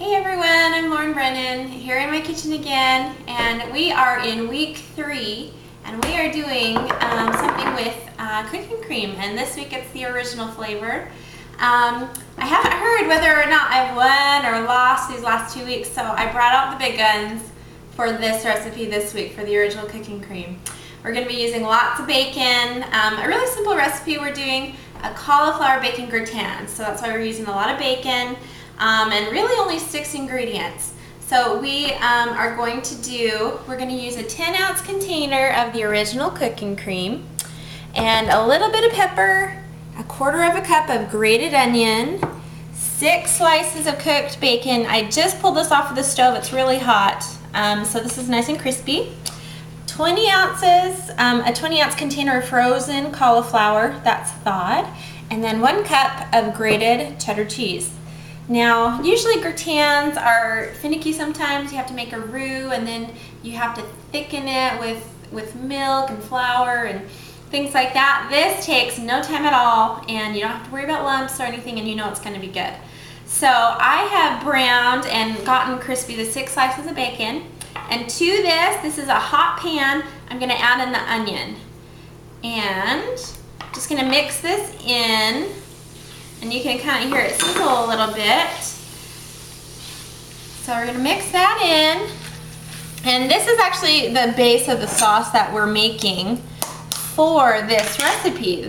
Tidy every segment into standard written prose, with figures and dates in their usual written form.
Hey everyone, I'm Lauren Brennan here in my kitchen again, and we are in week 3 and we are doing something with cooking cream, and this week it's the original flavor. I haven't heard whether or not I've won or lost these last 2 weeks, so I brought out the big guns for this recipe this week for the original cooking cream. We're going to be using lots of bacon, a really simple recipe. We're doing a cauliflower bacon gratin, so that's why we're using a lot of bacon. And really only 6 ingredients. So we are going to we're going to use a 10-ounce container of the original cooking cream and a little bit of pepper, 1/4 cup of grated onion, 6 slices of cooked bacon. I just pulled this off of the stove. It's really hot, so this is nice and crispy. 20 ounces, a 20-ounce container of frozen cauliflower, that's thawed, and then 1 cup of grated cheddar cheese. Now, usually gratins are finicky sometimes. You have to make a roux and then you have to thicken it with milk and flour and things like that. This takes no time at all, and you don't have to worry about lumps or anything, and you know it's going to be good. So I have browned and gotten crispy the 6 slices of bacon, and to this is a hot pan. I'm going to add in the onion and just going to mix this in. And you can kind of hear it sizzle a little bit. So we're going to mix that in. And this is actually the base of the sauce that we're making for this recipe.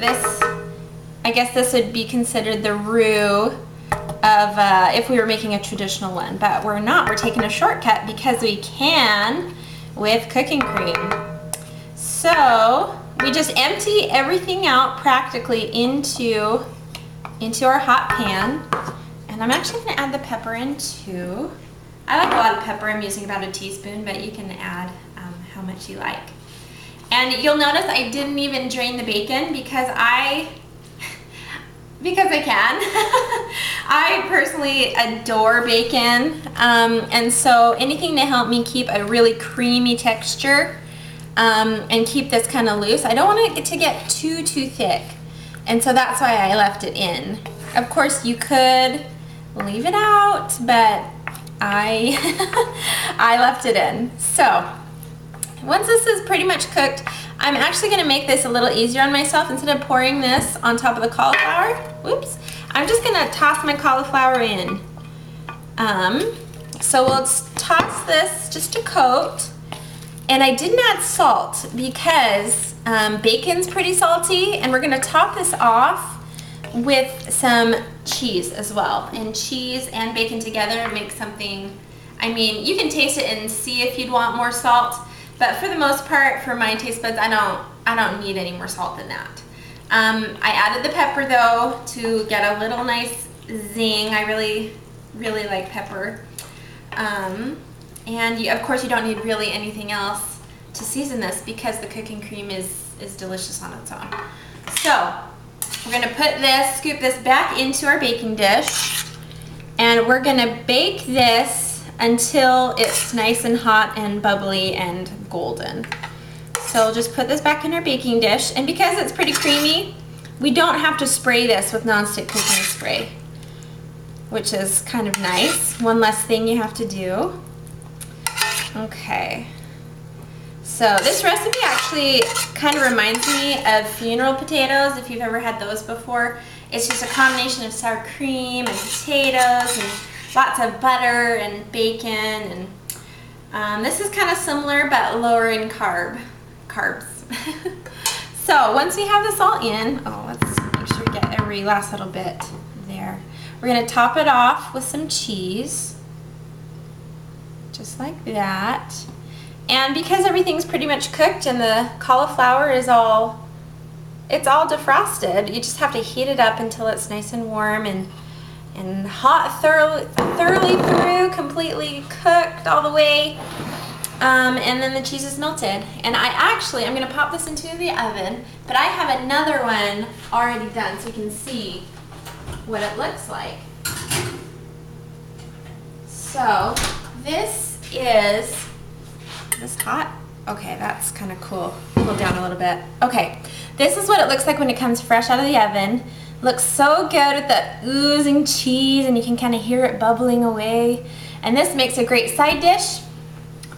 I guess this would be considered the roux of if we were making a traditional one. But we're not. We're taking a shortcut because we can with cooking cream. So we just empty everything out practically into our hot pan, and I'm actually going to add the pepper in too. I like a lot of pepper. I'm using about a teaspoon, but you can add how much you like. And you'll notice I didn't even drain the bacon because I can. I personally adore bacon, and so anything to help me keep a really creamy texture and keep this kind of loose. I don't want it to get too thick. And so that's why I left it in. Of course, you could leave it out, but I left it in. So once this is pretty much cooked, I'm actually going to make this a little easier on myself. Instead of pouring this on top of the cauliflower, whoops, I'm just going to toss my cauliflower in. So we'll toss this just a coat. And I didn't add salt because bacon's pretty salty, and we're going to top this off with some cheese as well. And cheese and bacon together make something, I mean, you can taste it and see if you'd want more salt, but for the most part, for my taste buds, I don't need any more salt than that. I added the pepper though to get a little nice zing. I really like pepper. And of course you don't need really anything else to season this because the cooking cream is delicious on its own. So we're going to scoop this back into our baking dish, and we're going to bake this until it's nice and hot and bubbly and golden. So we'll just put this back in our baking dish, and because it's pretty creamy, we don't have to spray this with nonstick cooking spray, which is kind of nice. One less thing you have to do. Okay, so this recipe actually kind of reminds me of funeral potatoes, if you've ever had those before. It's just a combination of sour cream and potatoes and lots of butter and bacon, and this is kind of similar but lower in carbs. So once we have this all in, let's make sure we get every last little bit there. We're going to top it off with some cheese. Just like that. And because everything's pretty much cooked and the cauliflower is all defrosted, you just have to heat it up until it's nice and warm and hot, thoroughly through, completely cooked all the way. And then the cheese is melted. And I'm going to pop this into the oven, but I have another one already done so you can see what it looks like. So this is this hot? Okay, that's kind of cool. Cool down a little bit. Okay, this is what it looks like when it comes fresh out of the oven. Looks so good with the oozing cheese, and you can kind of hear it bubbling away. And this makes a great side dish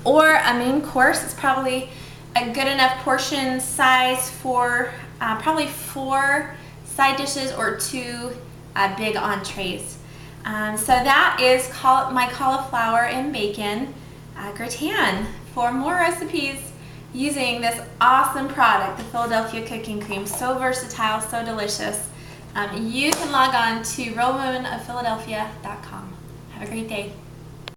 or a main course. It's probably a good enough portion size for probably 4 side dishes or 2 big entrees. So that is my cauliflower and bacon gratin. For more recipes using this awesome product, the Philadelphia cooking cream, so versatile, so delicious, you can log on to realwomenoffphiladelphia.com. Have a great day.